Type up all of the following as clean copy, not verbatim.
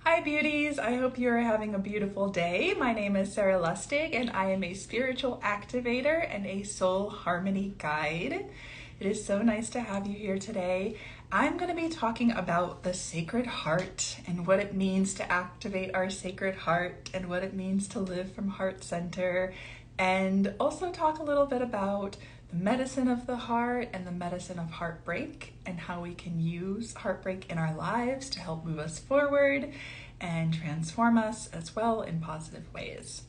Hi beauties, I hope you're having a beautiful day. My name is Sarah Lustig and I am a spiritual activator and a soul harmony guide. It is so nice to have you here today. I'm going to be talking about the Sacred Heart and what it means to activate our Sacred Heart and what it means to live from heart center, and also talk a little bit about the medicine of the heart and the medicine of heartbreak and how we can use heartbreak in our lives to help move us forward and transform us as well in positive ways.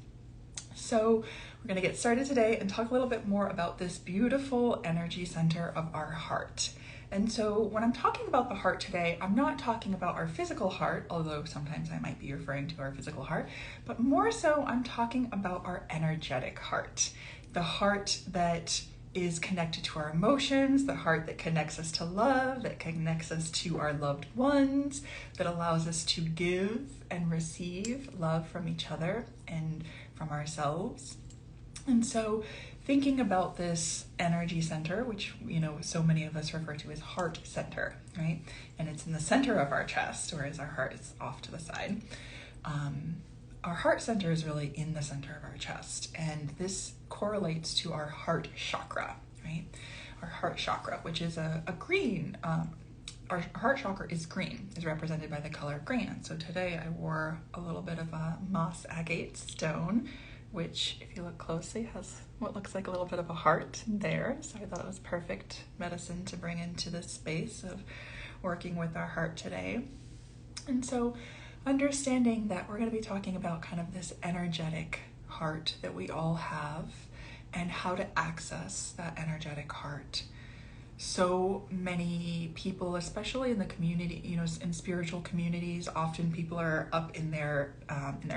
So we're going to get started today and talk a little bit more about this beautiful energy center of our heart. And so when I'm talking about the heart today, I'm not talking about our physical heart, although sometimes I might be referring to our physical heart, but more so I'm talking about our energetic heart, the heart that is connected to our emotions, the heart that connects us to love, that connects us to our loved ones, that allows us to give and receive love from each other and from ourselves. And so thinking about this energy center, which, so many of us refer to as heart center, right? And it's in the center of our chest, whereas our heart is off to the side. Our heart center is really in the center of our chest, and this correlates to our heart chakra, right? Our heart chakra, which is a green, our heart chakra is green, is represented by the color green. And so today I wore a little bit of a moss agate stone, which if you look closely has what looks like a little bit of a heart there. So I thought it was perfect medicine to bring into this space of working with our heart today. And so understanding that we're going to be talking about kind of this energetic heart that we all have and how to access that energetic heart. So many people, especially in the community, in spiritual communities, often people are up in their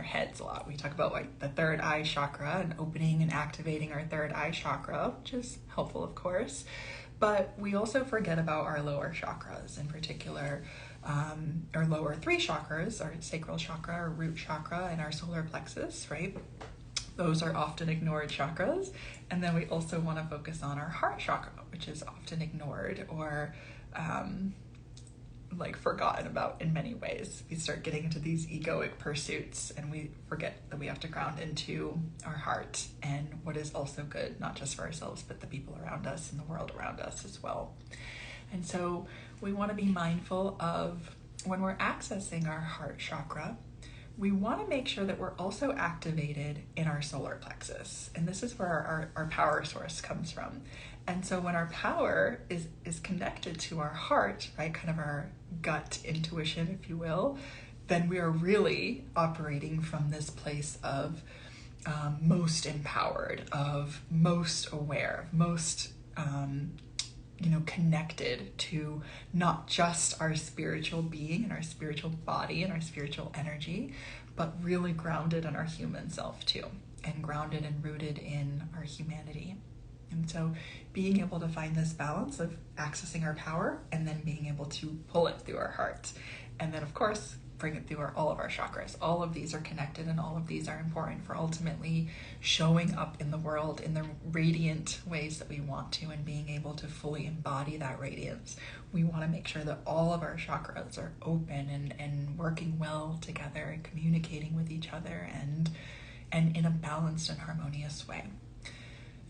heads a lot. We talk about like the third eye chakra and opening and activating our third eye chakra, which is helpful, of course. But we also forget about our lower chakras, in particular, our lower three chakras, our sacral chakra, our root chakra, and our solar plexus, right? Those are often ignored chakras. And then we also want to focus on our heart chakra, which is often ignored or forgotten about in many ways. We start getting into these egoic pursuits and we forget that we have to ground into our heart and what is also good, not just for ourselves, but the people around us and the world around us as well. And so we want to be mindful of when we're accessing our heart chakra, we want to make sure that we're also activated in our solar plexus. And this is where our power source comes from. And so when our power is connected to our heart, right, kind of our gut intuition, if you will, then we are really operating from this place of most empowered, of most aware, most connected to not just our spiritual being and our spiritual body and our spiritual energy, but really grounded in our human self too, and grounded and rooted in our humanity. And so being able to find this balance of accessing our power and then being able to pull it through our heart. And then of course, bring it through all of our chakras. All of these are connected and all of these are important for ultimately showing up in the world in the radiant ways that we want to and being able to fully embody that radiance. We want to make sure that all of our chakras are open and working well together and communicating with each other and in a balanced and harmonious way.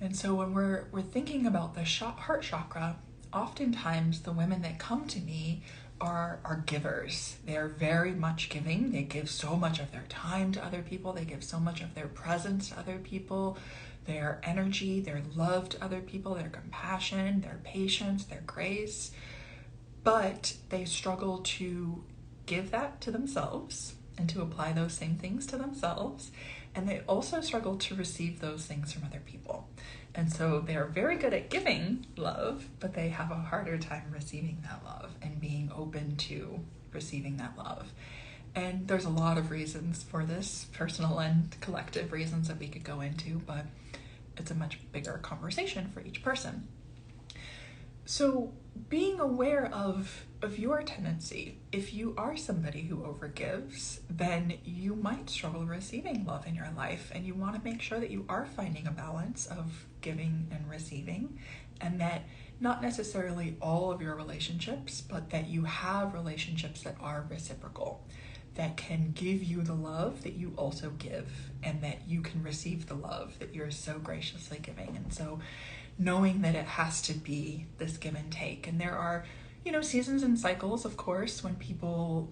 And so when we're thinking about the heart chakra, oftentimes the women that come to me are givers. They're very much giving. They give so much of their time to other people. They give so much of their presence to other people, their energy, their love to other people, their compassion, their patience, their grace. But they struggle to give that to themselves and to apply those same things to themselves. And they also struggle to receive those things from other people. And so they're very good at giving love, but they have a harder time receiving that love and being open to receiving that love. And there's a lot of reasons for this, personal and collective reasons that we could go into, but it's a much bigger conversation for each person. So being aware of your tendency, if you are somebody who overgives, then you might struggle receiving love in your life, and you want to make sure that you are finding a balance of giving and receiving, and that not necessarily all of your relationships, but that you have relationships that are reciprocal, that can give you the love that you also give, and that you can receive the love that you're so graciously giving. And so knowing that it has to be this give and take. And there are, seasons and cycles, of course, when people,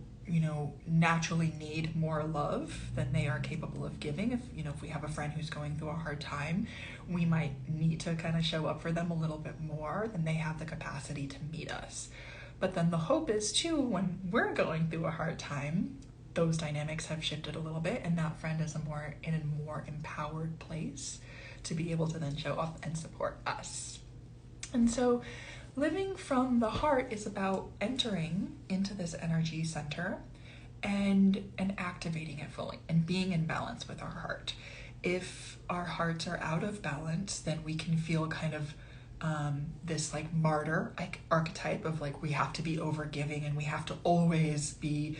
naturally need more love than they are capable of giving. If we have a friend who's going through a hard time, we might need to kind of show up for them a little bit more than they have the capacity to meet us. But then the hope is too, when we're going through a hard time, those dynamics have shifted a little bit, and that friend is in a more empowered place to be able to then show up and support us. And so living from the heart is about entering into this energy center and activating it fully and being in balance with our heart. If our hearts are out of balance, then we can feel kind of this like martyr archetype of like, we have to be overgiving and we have to always be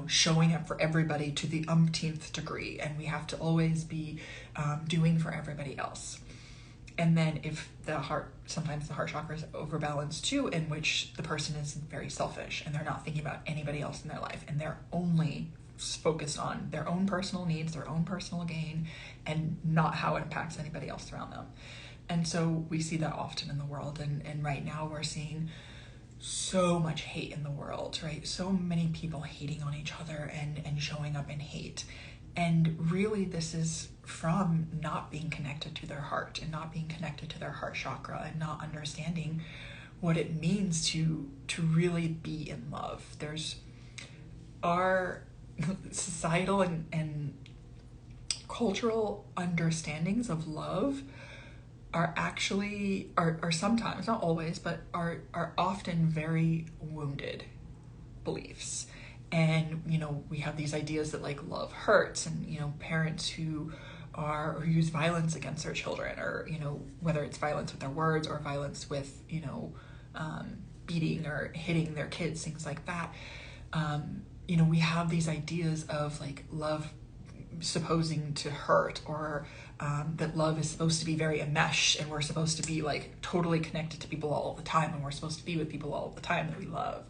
showing up for everybody to the umpteenth degree, and we have to always be doing for everybody else. And then if sometimes the heart chakra is overbalanced too, in which the person is very selfish and they're not thinking about anybody else in their life, and they're only focused on their own personal needs, their own personal gain, and not how it impacts anybody else around them. And so we see that often in the world. And right now we're seeing so much hate in the world, right? So many people hating on each other and showing up in hate. And really this is from not being connected to their heart and not being connected to their heart chakra and not understanding what it means to really be in love. There's our societal and cultural understandings of love are sometimes, not always, but are often very wounded beliefs. And, we have these ideas that like love hurts, and, parents who use violence against their children, or, whether it's violence with their words or violence with, beating or hitting their kids, things like that. We have these ideas of like love supposing to hurt, or that love is supposed to be very enmeshed, and we're supposed to be like totally connected to people all the time, and we're supposed to be with people all the time that we love,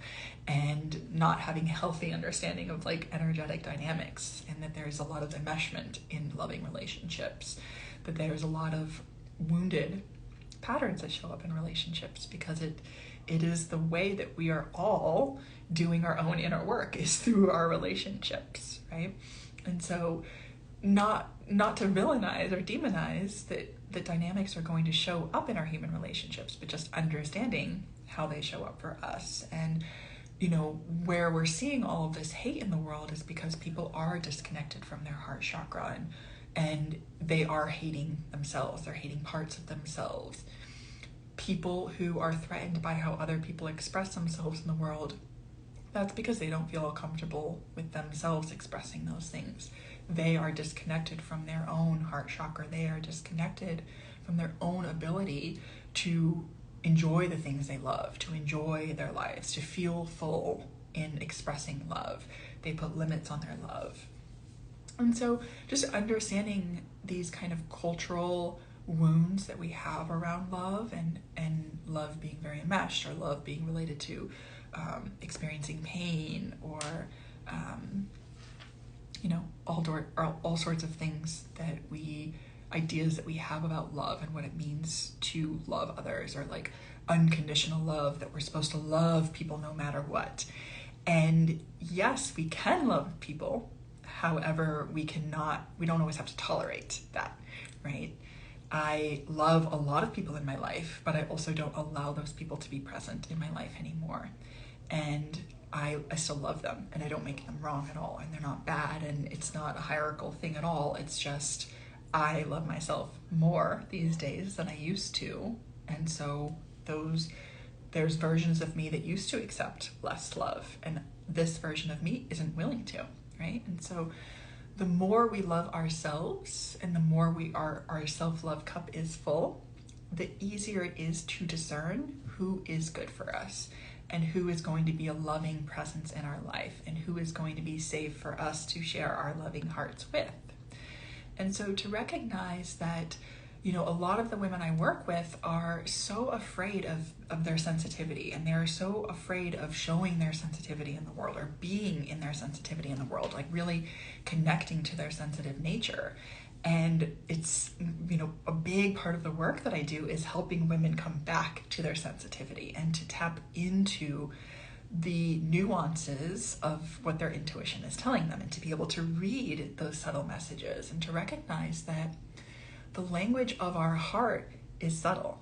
and not having a healthy understanding of like energetic dynamics, and that there's a lot of enmeshment in loving relationships, that there's a lot of wounded patterns that show up in relationships, because it is the way that we are all doing our own inner work, is through our relationships, right? And so not to villainize or demonize that the dynamics are going to show up in our human relationships, but just understanding how they show up for us. And where we're seeing all of this hate in the world is because people are disconnected from their heart chakra, and they are hating themselves. They're hating parts of themselves. People who are threatened by how other people express themselves in the world, that's because they don't feel comfortable with themselves expressing those things. They are disconnected from their own heart chakra. They are disconnected from their own ability to enjoy the things they love, to enjoy their lives, to feel full in expressing love. They put limits on their love. And so just understanding these kind of cultural wounds that we have around love, and love being very enmeshed, or love being related to experiencing pain, or all sorts of things ideas that we have about love and what it means to love others, or like unconditional love, that we're supposed to love people no matter what. And yes, we can love people. However, we don't always have to tolerate that, right? I love a lot of people in my life, but I also don't allow those people to be present in my life anymore. And I still love them, and I don't make them wrong at all, and they're not bad, and it's not a hierarchical thing at all. It's just I love myself more these days than I used to. And so there's versions of me that used to accept less love, and this version of me isn't willing to, right? And so the more we love ourselves, and the more our self-love cup is full, the easier it is to discern who is good for us, and who is going to be a loving presence in our life, and who is going to be safe for us to share our loving hearts with. And so to recognize that a lot of the women I work with are so afraid of their sensitivity, and they're so afraid of showing their sensitivity in the world, or being in their sensitivity in the world, like really connecting to their sensitive nature. And it's, a big part of the work that I do is helping women come back to their sensitivity and to tap into the nuances of what their intuition is telling them, and to be able to read those subtle messages and to recognize that the language of our heart is subtle.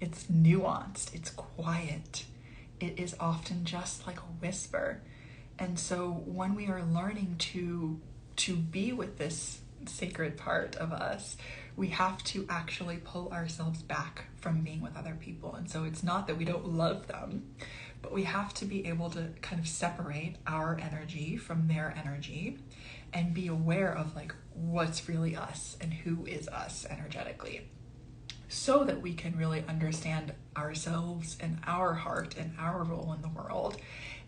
It's nuanced, it's quiet. It is often just like a whisper. And so when we are learning to be with this sacred part of us, we have to actually pull ourselves back from being with other people. And so it's not that we don't love them, but we have to be able to kind of separate our energy from their energy and be aware of like what's really us and who is us energetically, so that we can really understand ourselves and our heart and our role in the world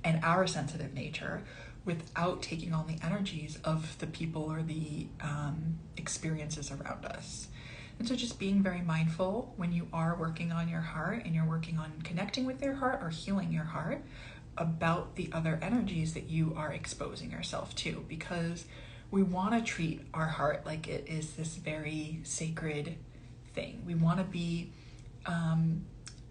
and our sensitive nature, without taking on the energies of the people or the experiences around us. And so just being very mindful when you are working on your heart and you're working on connecting with your heart or healing your heart, about the other energies that you are exposing yourself to, because we want to treat our heart like it is this very sacred thing. We want to be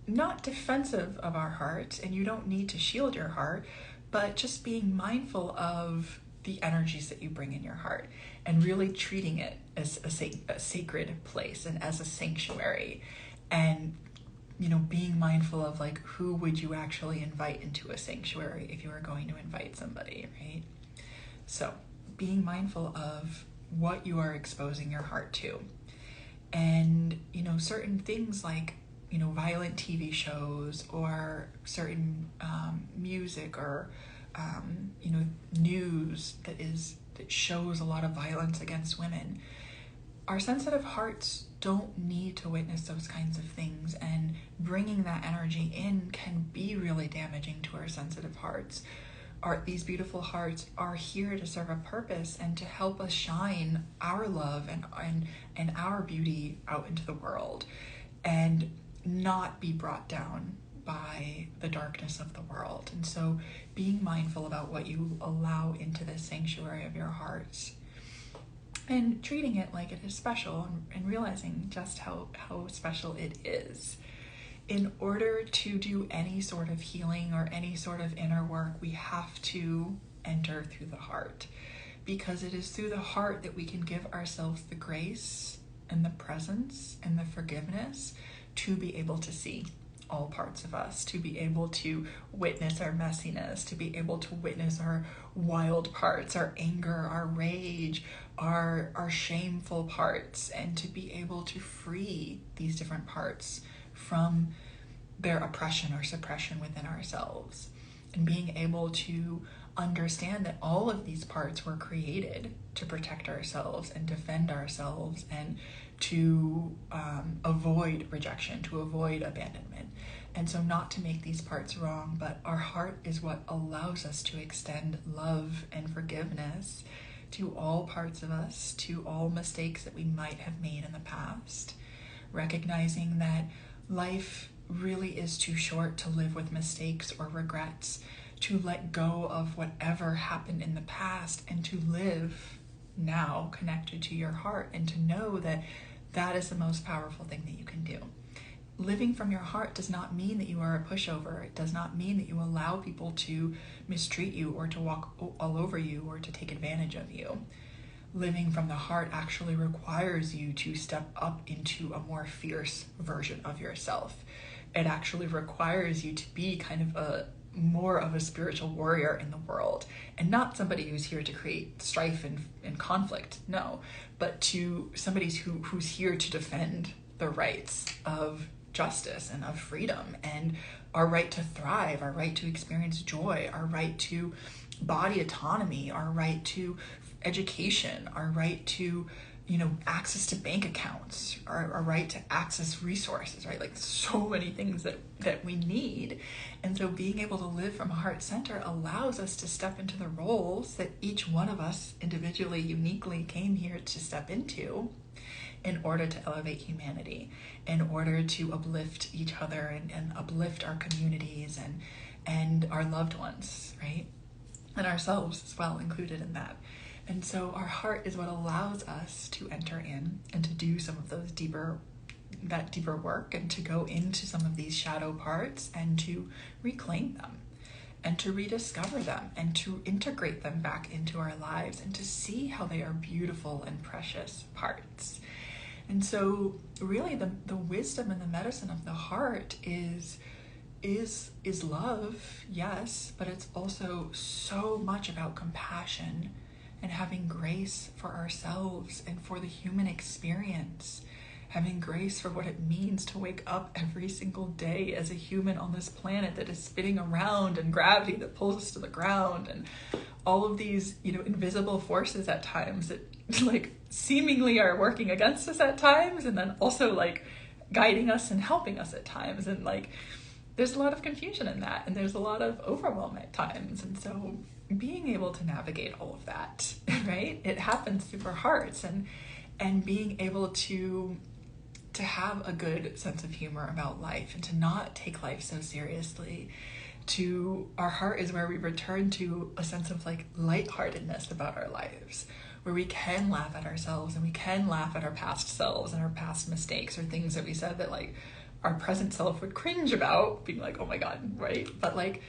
not defensive of our heart, and you don't need to shield your heart, but just being mindful of the energies that you bring in your heart and really treating it as a sacred place and as a sanctuary. And being mindful of like, who would you actually invite into a sanctuary if you were going to invite somebody, right? So being mindful of what you are exposing your heart to. And, certain things like, violent TV shows, or certain music, or, news that shows a lot of violence against women. Our sensitive hearts don't need to witness those kinds of things, and bringing that energy in can be really damaging to our sensitive hearts. These beautiful hearts are here to serve a purpose and to help us shine our love and our beauty out into the world, and not be brought down by the darkness of the world. And so being mindful about what you allow into the sanctuary of your hearts, and treating it like it is special, and realizing just how special it is. In order to do any sort of healing or any sort of inner work, we have to enter through the heart, because it is through the heart that we can give ourselves the grace and the presence and the forgiveness to be able to see all parts of us, to be able to witness our messiness, to be able to witness our wild parts, our anger, our rage, our shameful parts, and to be able to free these different parts from their oppression or suppression within ourselves. And being able to understand that all of these parts were created to protect ourselves and defend ourselves, and to avoid rejection, to avoid abandonment. And so not to make these parts wrong, but our heart is what allows us to extend love and forgiveness to all parts of us, to all mistakes that we might have made in the past. Recognizing that life really is too short to live with mistakes or regrets, to let go of whatever happened in the past and to live now connected to your heart, and to know that that is the most powerful thing that you can do. Living from your heart does not mean that you are a pushover. It does not mean that you allow people to mistreat you or to walk all over you or to take advantage of you. Living from the heart actually requires you to step up into a more fierce version of yourself. It actually requires you to be kind of more of a spiritual warrior in the world, and not somebody who's here to create strife and conflict, no, but to somebody who's here to defend the rights of justice and of freedom, and our right to thrive, our right to experience joy, our right to body autonomy, our right to education, our right to access to bank accounts, our right to access resources, right? Like so many things that we need. And so being able to live from a heart center allows us to step into the roles that each one of us individually, uniquely came here to step into, in order to elevate humanity, in order to uplift each other and uplift our communities and our loved ones, right? And ourselves as well, included in that. And so our heart is what allows us to enter in and to do some of those deeper work, and to go into some of these shadow parts and to reclaim them and to rediscover them and to integrate them back into our lives and to see how they are beautiful and precious parts. And so really the wisdom and the medicine of the heart is love, yes, but it's also so much about compassion and having grace for ourselves and for the human experience, having grace for what it means to wake up every single day as a human on this planet that is spinning around, and gravity that pulls us to the ground, and all of these, invisible forces at times that like seemingly are working against us at times, and then also like guiding us and helping us at times. And like there's a lot of confusion in that, and there's a lot of overwhelm at times. And so being able to navigate all of that, right? It happens through our hearts, and being able to have a good sense of humor about life and to not take life so seriously. Our heart is where we return to a sense of like lightheartedness about our lives, where we can laugh at ourselves and we can laugh at our past selves and our past mistakes or things that we said that like our present self would cringe about, being like, oh my God, right? But like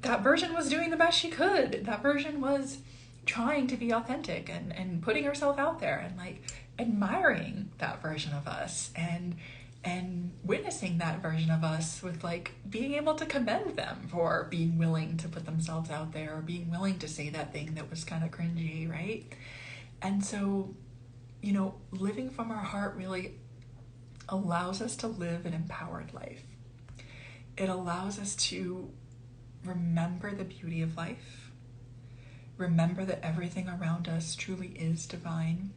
that version was doing the best she could. That version was trying to be authentic and putting herself out there and like admiring that version of us and witnessing that version of us with like being able to commend them for being willing to put themselves out there or being willing to say that thing that was kind of cringy, right? And so, living from our heart really allows us to live an empowered life. It allows us to remember the beauty of life, remember that everything around us truly is divine.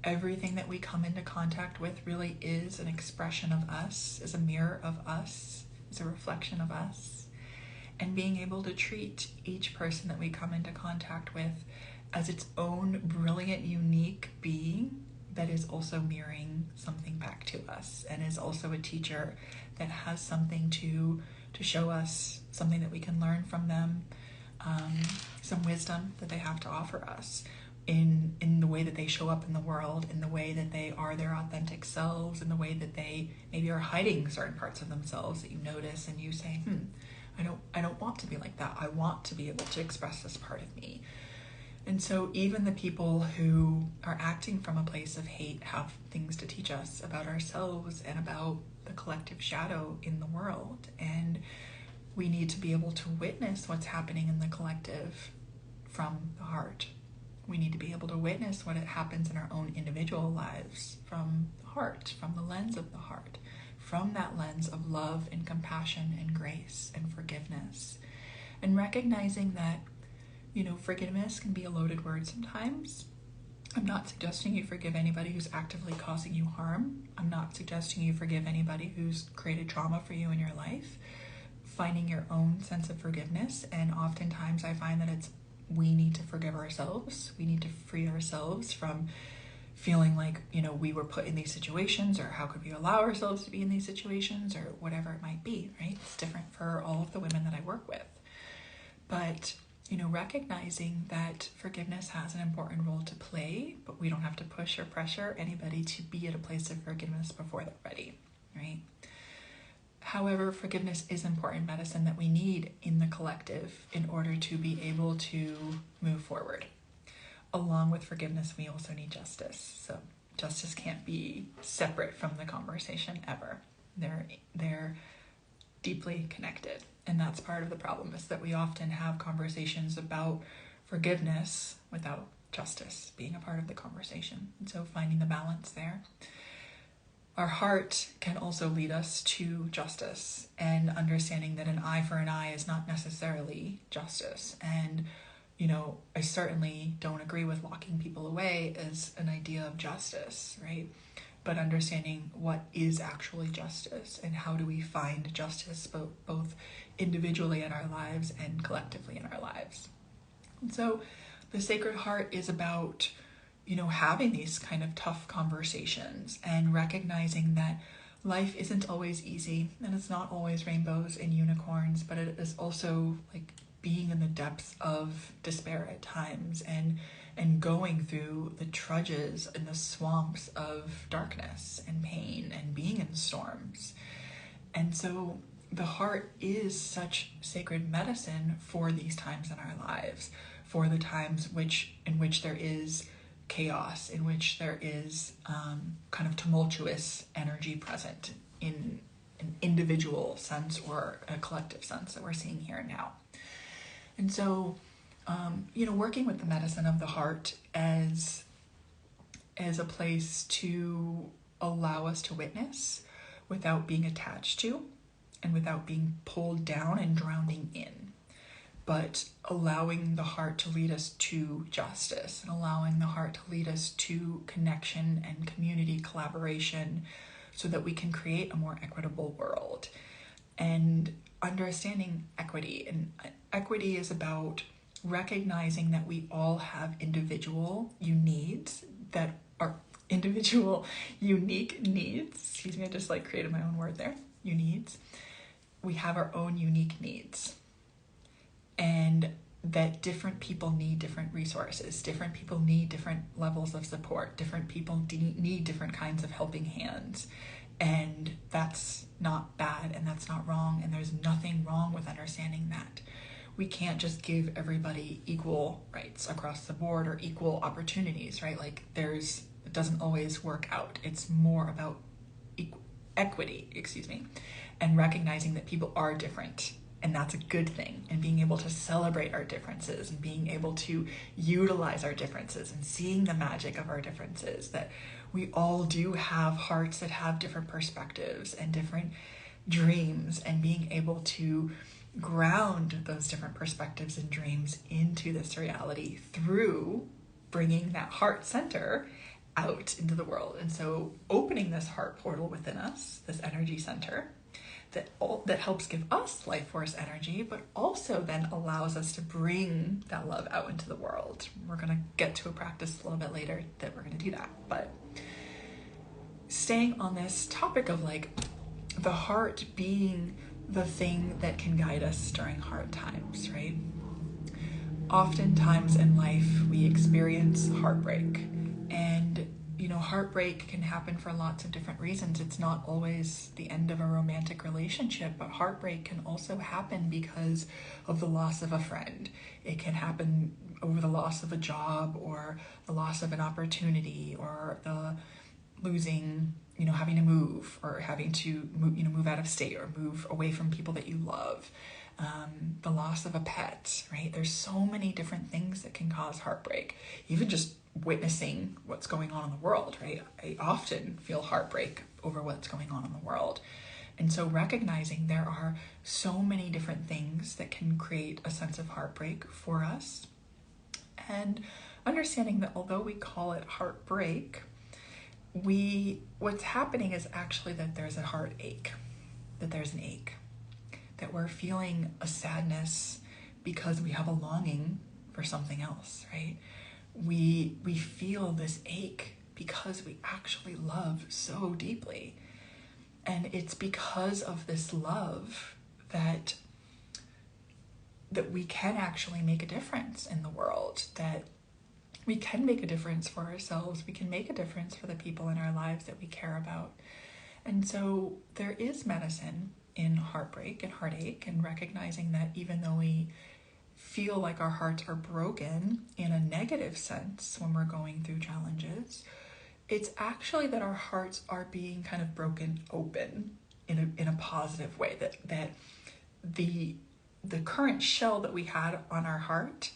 Everything that we come into contact with really is an expression of us, is a mirror of us, is a reflection of us. And being able to treat each person that we come into contact with as its own brilliant, unique being that is also mirroring something back to us and is also a teacher that has something to show us, something that we can learn from them, some wisdom that they have to offer us in the way that they show up in the world, in the way that they are their authentic selves, in the way that they maybe are hiding certain parts of themselves that you notice and you say, I don't want to be like that. I want to be able to express this part of me. And so even the people who are acting from a place of hate have things to teach us about ourselves and about the collective shadow in the world. And we need to be able to witness what's happening in the collective from the heart. We need to be able to witness what happens in our own individual lives from the heart, from the lens of the heart, from that lens of love and compassion and grace and forgiveness. And recognizing that, forgiveness can be a loaded word sometimes. I'm not suggesting you forgive anybody who's actively causing you harm. I'm not suggesting you forgive anybody who's created trauma for you in your life. Finding your own sense of forgiveness, and oftentimes I find that we need to forgive ourselves. We need to free ourselves from feeling like, we were put in these situations, or how could we allow ourselves to be in these situations, or whatever it might be, right? It's different for all of the women that I work with. But, recognizing that forgiveness has an important role to play, but we don't have to push or pressure anybody to be at a place of forgiveness before they're ready, right? However, forgiveness is important medicine that we need in the collective in order to be able to move forward. Along with forgiveness, we also need justice. So justice can't be separate from the conversation ever. They're deeply connected. And that's part of the problem, is that we often have conversations about forgiveness without justice being a part of the conversation. And so finding the balance there. Our heart can also lead us to justice and understanding that an eye for an eye is not necessarily justice. And, I certainly don't agree with locking people away as an idea of justice, right? But understanding what is actually justice and how do we find justice both individually in our lives and collectively in our lives. And so the Sacred Heart is about, having these kind of tough conversations and recognizing that life isn't always easy and it's not always rainbows and unicorns, but it is also like being in the depths of despair at times and going through the trudges and the swamps of darkness and pain and being in storms. And so the heart is such sacred medicine for these times in our lives, for the times in which there is chaos, in which there is kind of tumultuous energy present in an individual sense or a collective sense that we're seeing here and now. And so, working with the medicine of the heart as a place to allow us to witness without being attached to and without being pulled down and drowning in, but allowing the heart to lead us to justice and allowing the heart to lead us to connection and community collaboration so that we can create a more equitable world. And understanding equity. And equity is about recognizing that we all have individual unique needs. Excuse me, I just created my own word there. Needs. We have our own unique needs. And that different people need different resources. Different people need different levels of support. Different people need different kinds of helping hands. And that's not bad and that's not wrong. And there's nothing wrong with understanding that. We can't just give everybody equal rights across the board or equal opportunities, right? It doesn't always work out. It's more about equity, and recognizing that people are different. And that's a good thing. And being able to celebrate our differences and being able to utilize our differences and seeing the magic of our differences, that we all do have hearts that have different perspectives and different dreams, and being able to ground those different perspectives and dreams into this reality through bringing that heart center out into the world. And so opening this heart portal within us, this energy center, that helps give us life force energy, but also then allows us to bring that love out into the world. We're going to get to a practice a little bit later that we're going to do that. But staying on this topic of the heart being the thing that can guide us during hard times, right? Oftentimes in life we experience heartbreak, and heartbreak can happen for lots of different reasons. It's not always the end of a romantic relationship, but heartbreak can also happen because of the loss of a friend. It can happen over the loss of a job or the loss of an opportunity or the losing, having to move or having to move out of state or move away from people that you love. The loss of a pet, right? There's so many different things that can cause heartbreak. Even just witnessing what's going on in the world, right? I often feel heartbreak over what's going on in the world. And so recognizing there are so many different things that can create a sense of heartbreak for us, and understanding that although we call it heartbreak, what's happening is actually that there's a heartache, that there's an ache, that we're feeling a sadness because we have a longing for something else, right? We feel this ache because we actually love so deeply. And it's because of this love that we can actually make a difference in the world, that we can make a difference for ourselves. We can make a difference for the people in our lives that we care about. And so there is medicine in heartbreak and heartache, and recognizing that even though we feel like our hearts are broken in a negative sense when we're going through challenges, it's actually that our hearts are being kind of broken open in a positive way, that the current shell that we had on our heart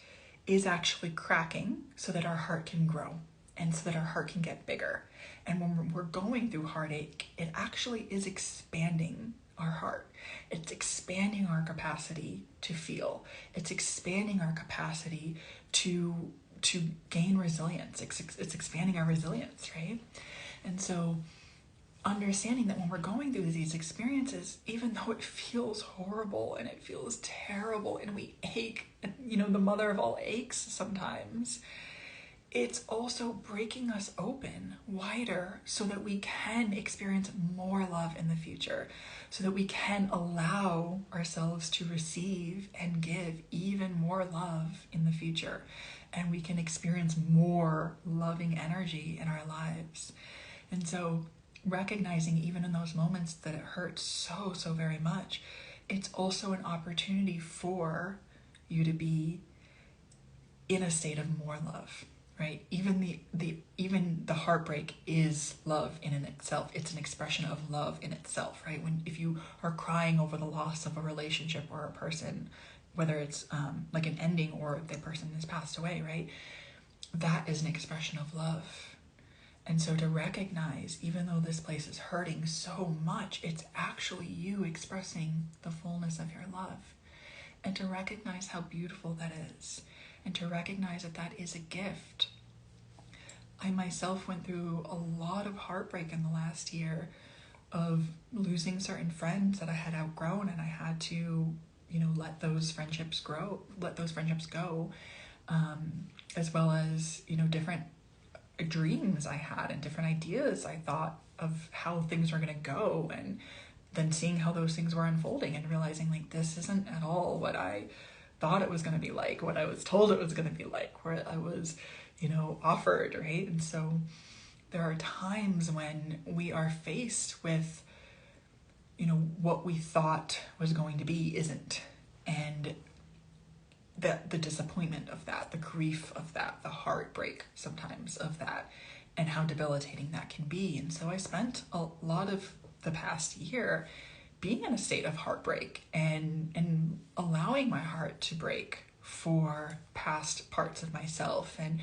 is actually cracking so that our heart can grow and so that our heart can get bigger. And when we're going through heartache, it actually is expanding our heart. It's expanding our capacity to feel. It's expanding our capacity to gain resilience. It's expanding our resilience, right? And so understanding that when we're going through these experiences, even though it feels horrible and it feels terrible and we ache, the mother of all aches sometimes, it's also breaking us open wider so that we can experience more love in the future, so that we can allow ourselves to receive and give even more love in the future, and we can experience more loving energy in our lives. And so recognizing even in those moments that it hurts so very much, it's also an opportunity for you to be in a state of more love. Right? Even the heartbreak is love in and itself. It's an expression of love in itself, right? If you are crying over the loss of a relationship or a person, whether it's like an ending or the person has passed away, right? That is an expression of love. And so to recognize, even though this place is hurting so much, it's actually you expressing the fullness of your love. And to recognize how beautiful that is. And to recognize that that is a gift. I myself went through a lot of heartbreak in the last year of losing certain friends that I had outgrown, and I had to, let those friendships go, as well as, different dreams I had and different ideas I thought of how things were going to go, and then seeing how those things were unfolding and realizing like this isn't at all what I thought it was going to be like, what I was told it was going to be like, where I was, offered, right? And so there are times when we are faced with, what we thought was going to be isn't. And the disappointment of that, the grief of that, the heartbreak sometimes of that, and how debilitating that can be. And so I spent a lot of the past year being in a state of heartbreak and allowing my heart to break for past parts of myself, and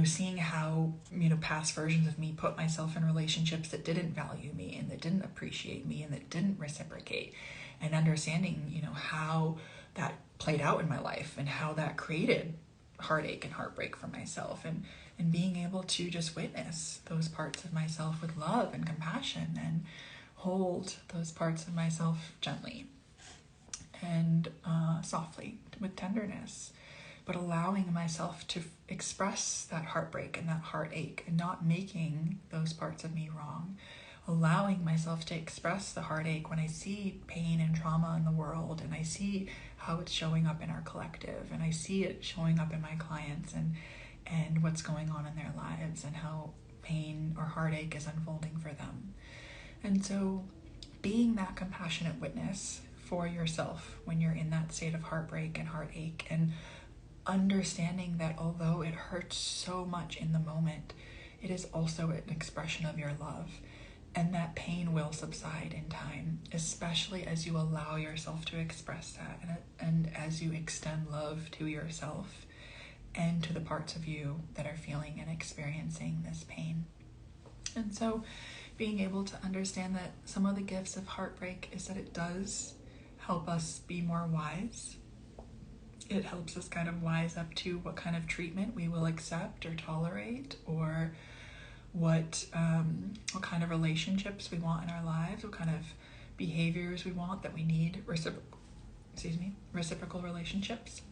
seeing how past versions of me put myself in relationships that didn't value me and that didn't appreciate me and that didn't reciprocate, and understanding how that played out in my life and how that created heartache and heartbreak for myself, and being able to just witness those parts of myself with love and compassion, and hold those parts of myself gently and softly with tenderness, but allowing myself to express that heartbreak and that heartache and not making those parts of me wrong, allowing myself to express the heartache when I see pain and trauma in the world, and I see how it's showing up in our collective, and I see it showing up in my clients, and what's going on in their lives, and how pain or heartache is unfolding for them. And so being that compassionate witness for yourself when you're in that state of heartbreak and heartache, and understanding that although it hurts so much in the moment, it is also an expression of your love, and that pain will subside in time, especially as you allow yourself to express that, and as you extend love to yourself and to the parts of you that are feeling and experiencing this pain. And so being able to understand that some of the gifts of heartbreak is that it does help us be more wise. It helps us kind of wise up to what kind of treatment we will accept or tolerate, or what kind of relationships we want in our lives, what kind of behaviors we want, that we need reciprocal relationships.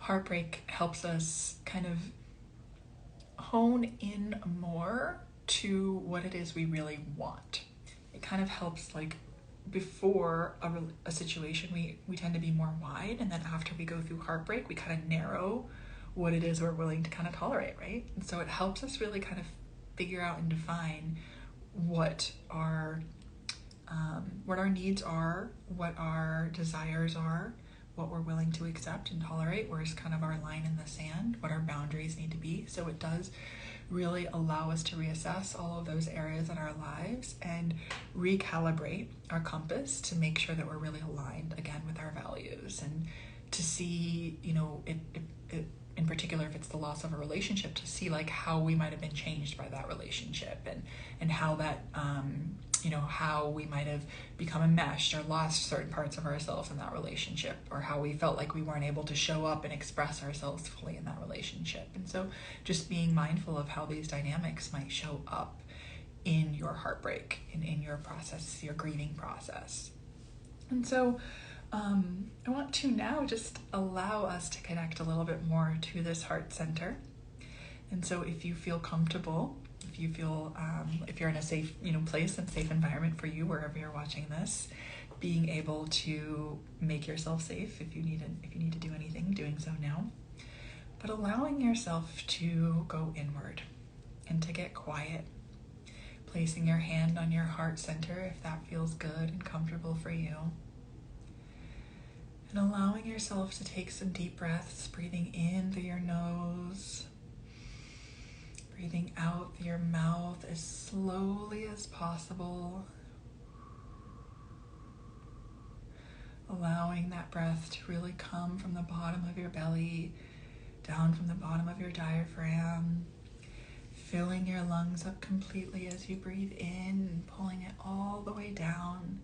Heartbreak helps us kind of hone in more to what it is we really want. It kind of helps, like, before a situation, we tend to be more wide, and then after we go through heartbreak, we kind of narrow what it is we're willing to kind of tolerate, right? And so it helps us really kind of figure out and define what our needs are, what our desires are, what we're willing to accept and tolerate, where's kind of our line in the sand, what our boundaries need to be. So it does really allow us to reassess all of those areas in our lives and recalibrate our compass to make sure that we're really aligned again with our values, and to see, it in particular, if it's the loss of a relationship, to see like how we might have been changed by that relationship, and how that, how we might have become enmeshed or lost certain parts of ourselves in that relationship, or how we felt like we weren't able to show up and express ourselves fully in that relationship. And so just being mindful of how these dynamics might show up in your heartbreak and in your process, your grieving process. And so I want to now just allow us to connect a little bit more to this heart center. And so if you feel comfortable, if you feel, if you're in a safe, place and safe environment for you, wherever you're watching this, being able to make yourself safe if you need to do anything, doing so now. But allowing yourself to go inward and to get quiet. Placing your hand on your heart center if that feels good and comfortable for you. And allowing yourself to take some deep breaths, breathing in through your nose, breathing out through your mouth as slowly as possible. Allowing that breath to really come from the bottom of your belly, down from the bottom of your diaphragm, filling your lungs up completely as you breathe in and pulling it all the way down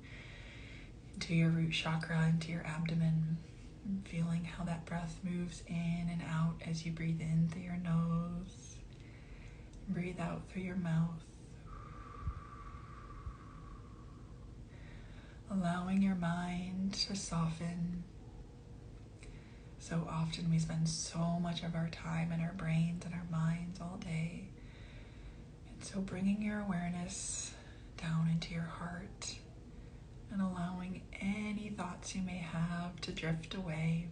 into your root chakra, into your abdomen, and feeling how that breath moves in and out as you breathe in through your nose, and breathe out through your mouth. Allowing your mind to soften. So often we spend so much of our time in our brains and our minds all day. And so bringing your awareness down into your heart and allowing any thoughts you may have to drift away,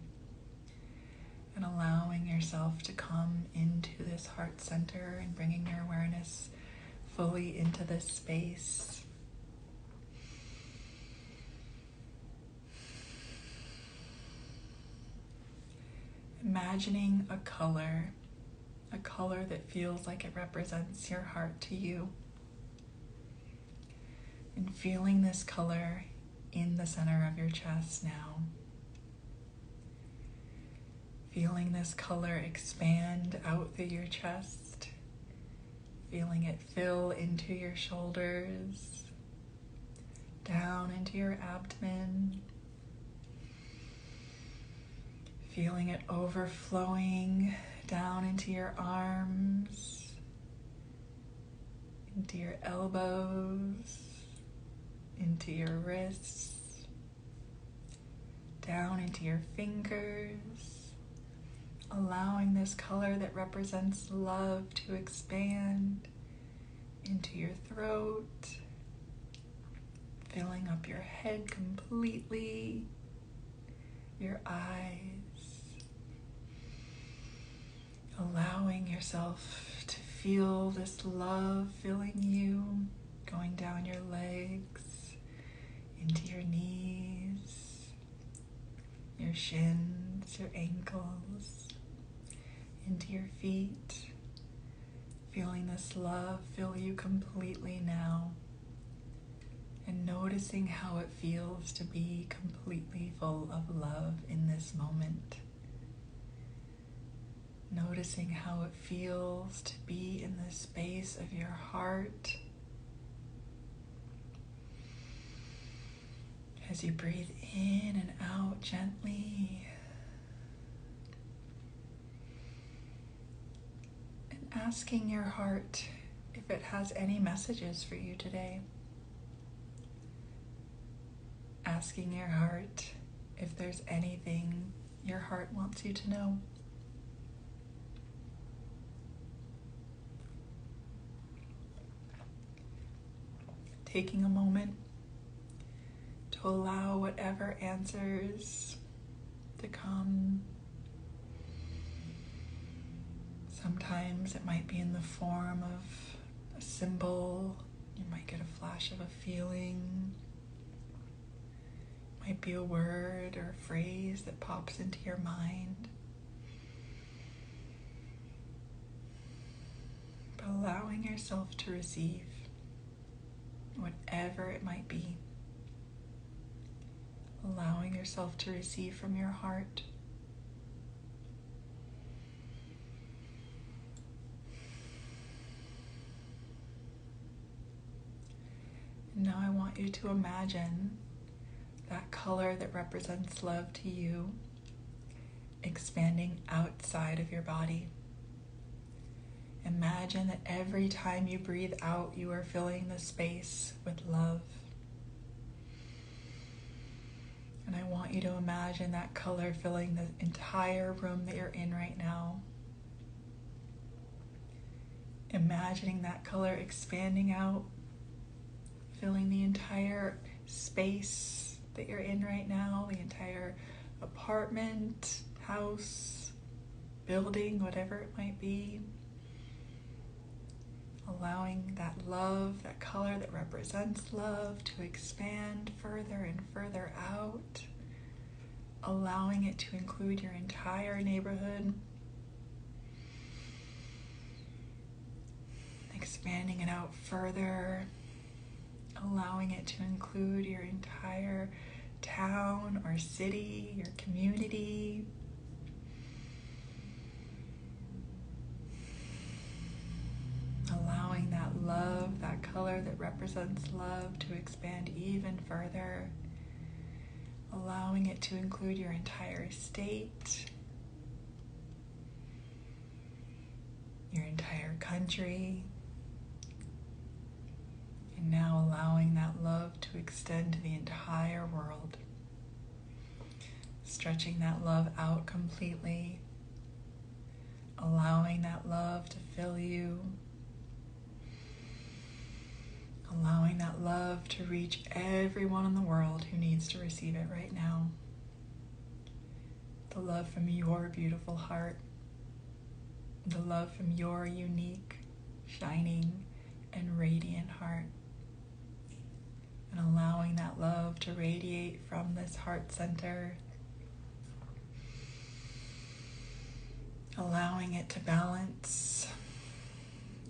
and allowing yourself to come into this heart center and bringing your awareness fully into this space. Imagining a color that feels like it represents your heart to you. And feeling this color in the center of your chest now. Feeling this color expand out through your chest. Feeling it fill into your shoulders, down into your abdomen. Feeling it overflowing down into your arms, into your elbows, into your wrists, down into your fingers, allowing this color that represents love to expand into your throat, filling up your head completely, your eyes, allowing yourself to feel this love filling you, going down your legs, into your knees, your shins, your ankles, into your feet, feeling this love fill you completely now, and noticing how it feels to be completely full of love in this moment. Noticing how it feels to be in the space of your heart. As you breathe in and out gently. And asking your heart if it has any messages for you today. Asking your heart if there's anything your heart wants you to know. Taking a moment to allow whatever answers to come. Sometimes it might be in the form of a symbol. You might get a flash of a feeling. It might be a word or a phrase that pops into your mind. But allowing yourself to receive whatever it might be. Allowing yourself to receive from your heart. And now I want you to imagine that color that represents love to you expanding outside of your body. Imagine that every time you breathe out, you are filling the space with love. And I want you to imagine that color filling the entire room that you're in right now. Imagining that color expanding out, filling the entire space that you're in right now, the entire apartment, house, building, whatever it might be. Allowing that love, that color that represents love, to expand further and further out. Allowing it to include your entire neighborhood. Expanding it out further. Allowing it to include your entire town or city, your community. Allowing that love, that color that represents love, to expand even further. Allowing it to include your entire state, your entire country. And now allowing that love to extend to the entire world. Stretching that love out completely. Allowing that love to fill you. Allowing that love to reach everyone in the world who needs to receive it right now. The love from your beautiful heart. The love from your unique, shining, and radiant heart. And allowing that love to radiate from this heart center. Allowing it to balance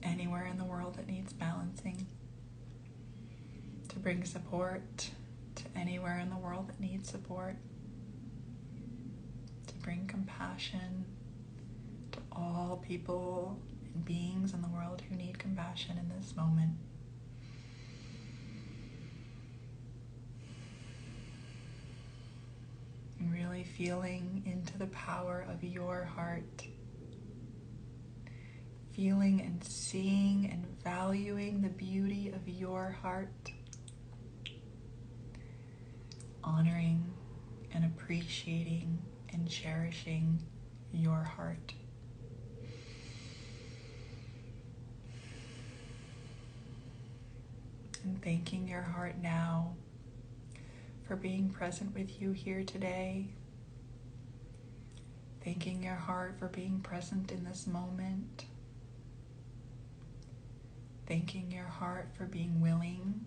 anywhere in the world that needs balancing. To bring support to anywhere in the world that needs support. To bring compassion to all people and beings in the world who need compassion in this moment. And really feeling into the power of your heart. Feeling and seeing and valuing the beauty of your heart. Honoring and appreciating and cherishing your heart. And thanking your heart now for being present with you here today. Thanking your heart for being present in this moment. Thanking your heart for being willing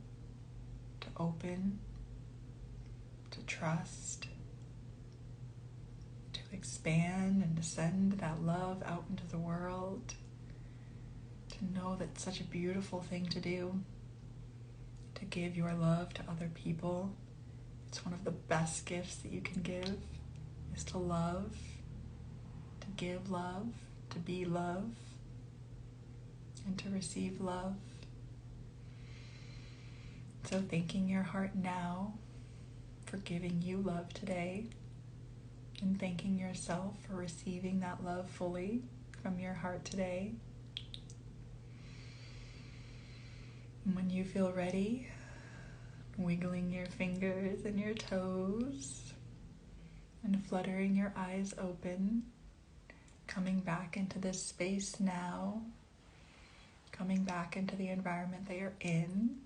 to open, to trust, to expand and to send that love out into the world. To know that's such a beautiful thing to do. To give your love to other people. It's one of the best gifts that you can give, is to love, to give love, to be love, and to receive love. So thanking your heart now for giving you love today, and thanking yourself for receiving that love fully from your heart today. And when you feel ready, wiggling your fingers and your toes and fluttering your eyes open, coming back into this space now, coming back into the environment that you're in,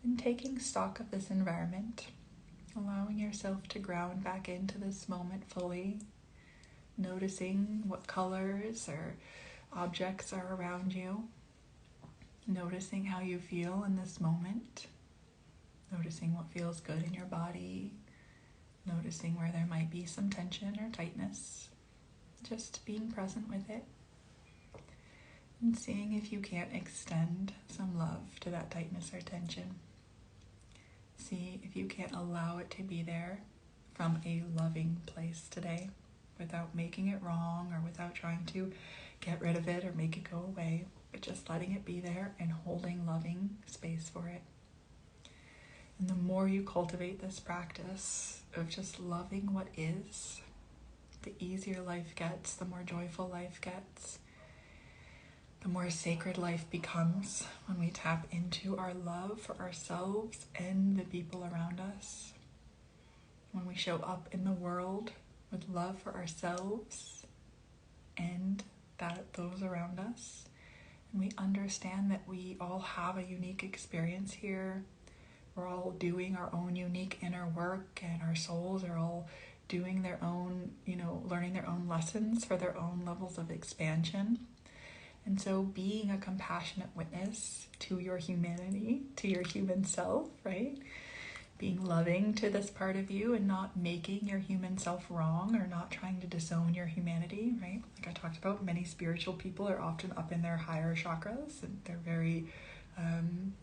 and taking stock of this environment, allowing yourself to ground back into this moment fully, noticing what colors or objects are around you, noticing how you feel in this moment, noticing what feels good in your body, noticing where there might be some tension or tightness, just being present with it, and seeing if you can't extend some love to that tightness or tension. See if you can't allow it to be there from a loving place today, without making it wrong or without trying to get rid of it or make it go away, but just letting it be there and holding loving space for it. And the more you cultivate this practice of just loving what is, the easier life gets, the more joyful life gets, the more sacred life becomes when we tap into our love for ourselves and the people around us. when we show up in the world with love for ourselves and those around us, and we understand that we all have a unique experience here. We're all doing our own unique inner work, and our souls are all doing their own, learning their own lessons for their own levels of expansion. And so being a compassionate witness to your humanity, to your human self, right? Being loving to this part of you and not making your human self wrong or not trying to disown your humanity, right? Like I talked about, many spiritual people are often up in their higher chakras and they're very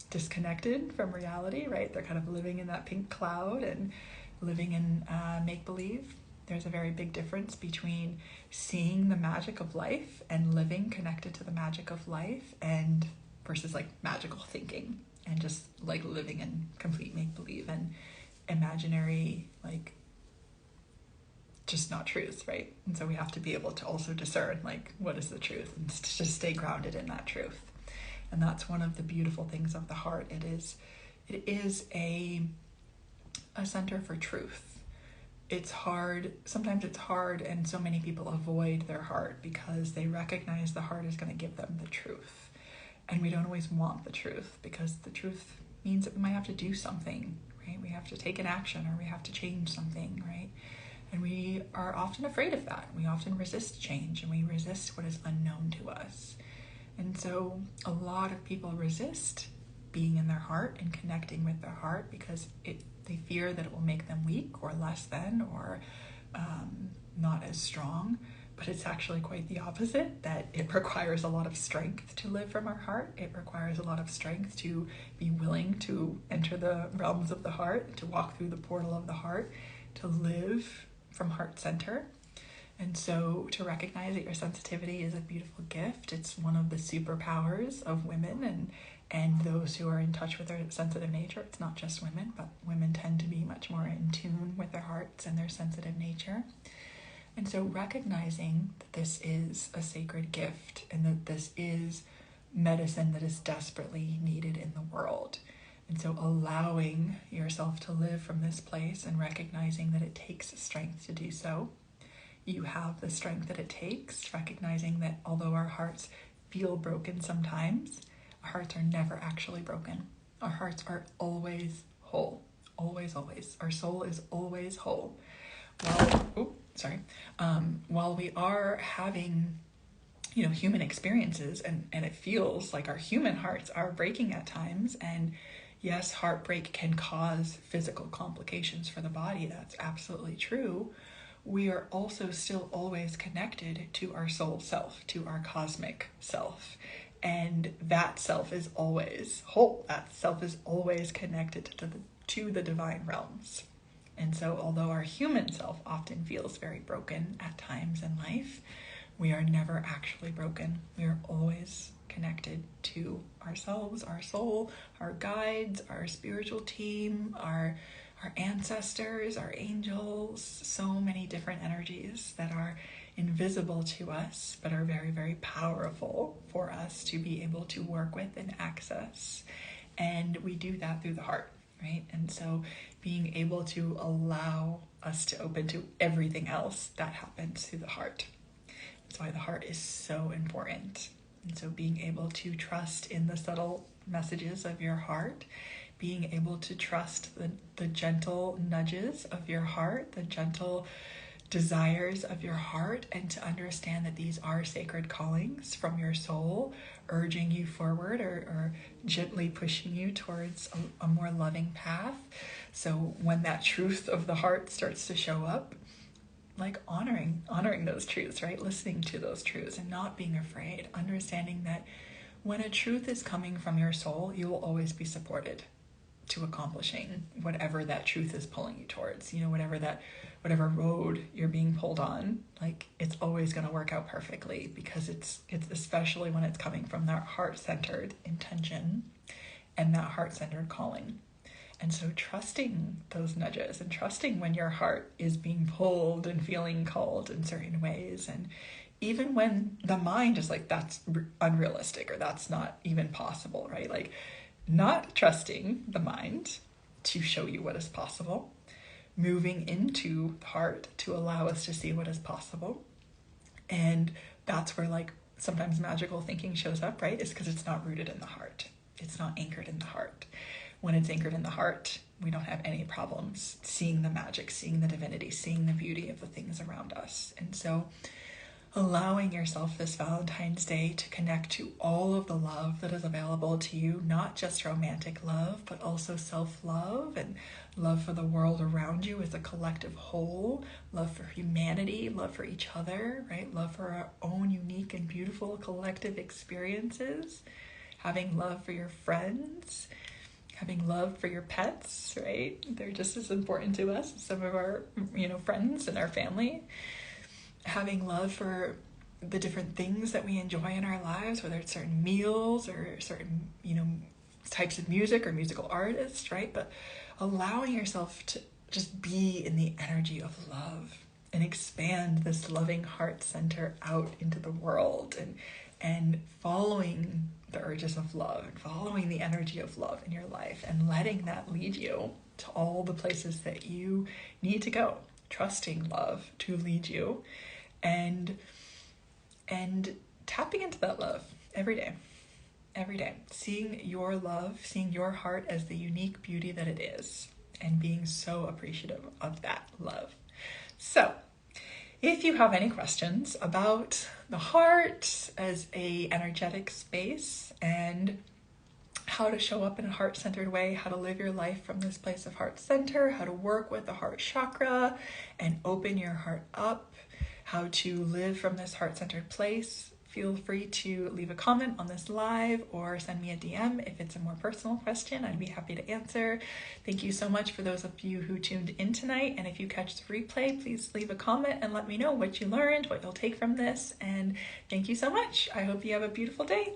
disconnected from reality, right? They're kind of living in that pink cloud and living in make-believe. There's a very big difference between seeing the magic of life and living connected to the magic of life and versus like magical thinking and just like living in complete make-believe and imaginary, like just not truth, right? And so we have to be able to also discern like what is the truth and just stay grounded in that truth. And that's one of the beautiful things of the heart. It is a center for truth. It's hard, sometimes it's hard, and so many people avoid their heart because they recognize the heart is going to give them the truth. And we don't always want the truth because the truth means that we might have to do something, right? We have to take an action or we have to change something, right? And we are often afraid of that. We often resist change and we resist what is unknown to us. And so a lot of people resist being in their heart and connecting with their heart because they fear that it will make them weak or less than or not as strong. But it's actually quite the opposite, that it requires a lot of strength to live from our heart. It requires a lot of strength to be willing to enter the realms of the heart, to walk through the portal of the heart, to live from heart center. And so to recognize that your sensitivity is a beautiful gift. It's one of the superpowers of women and those who are in touch with their sensitive nature. It's not just women, but women tend to be much more in tune with their hearts and their sensitive nature. And so recognizing that this is a sacred gift and that this is medicine that is desperately needed in the world. And so allowing yourself to live from this place and recognizing that it takes strength to do so. You have the strength that it takes, recognizing that although our hearts feel broken sometimes, our hearts are never actually broken. Our hearts are always whole. Always, always. Our soul is always whole. While we are having, human experiences and it feels like our human hearts are breaking at times, and yes, heartbreak can cause physical complications for the body. That's absolutely true. We are also still always connected to our soul self, to our cosmic self. And that self is always whole. That self is always connected to the divine realms. And so although our human self often feels very broken at times in life, we are never actually broken. We are always connected to ourselves, our soul, our guides, our spiritual team, our ancestors, our angels, so many different energies that are invisible to us, but are very, very powerful for us to be able to work with and access. And we do that through the heart, right? And so being able to allow us to open to everything else that happens through the heart. That's why the heart is so important. And so being able to trust in the subtle messages of your heart, being able to trust the gentle nudges of your heart, the gentle desires of your heart, and to understand that these are sacred callings from your soul, urging you forward or gently pushing you towards a more loving path. So when that truth of the heart starts to show up, like honoring those truths, right? Listening to those truths and not being afraid, understanding that when a truth is coming from your soul, you will always be supported to accomplishing whatever that truth is pulling you towards, whatever road you're being pulled on, like it's always going to work out perfectly because it's especially when it's coming from that heart-centered intention and that heart-centered calling. And so trusting those nudges and trusting when your heart is being pulled and feeling called in certain ways. And even when the mind is like, that's unrealistic or that's not even possible, right? Like not trusting the mind to show you what is possible, moving into the heart to allow us to see what is possible. And that's where like sometimes magical thinking shows up, right? Is because it's not rooted in the heart. It's not anchored in the heart. When it's anchored in the heart, we don't have any problems seeing the magic, seeing the divinity, seeing the beauty of the things around us. And so allowing yourself this Valentine's Day to connect to all of the love that is available to you, not just romantic love, but also self-love and love for the world around you as a collective whole, love for humanity, love for each other, right? Love for our own unique and beautiful collective experiences, having love for your friends, having love for your pets, right? They're just as important to us as some of our, friends and our family. Having love for the different things that we enjoy in our lives, whether it's certain meals or certain, types of music or musical artists, right? But allowing yourself to just be in the energy of love and expand this loving heart center out into the world and following the urges of love and following the energy of love in your life and letting that lead you to all the places that you need to go, trusting love to lead you. And tapping into that love every day, seeing your love, seeing your heart as the unique beauty that it is, and being so appreciative of that love. So if you have any questions about the heart as a energetic space and how to show up in a heart-centered way, how to live your life from this place of heart center, how to work with the heart chakra and open your heart up, how to live from this heart-centered place, feel free to leave a comment on this live or send me a DM if it's a more personal question. I'd be happy to answer. Thank you so much for those of you who tuned in tonight. And if you catch the replay, please leave a comment and let me know what you learned, what you'll take from this. And thank you so much. I hope you have a beautiful day.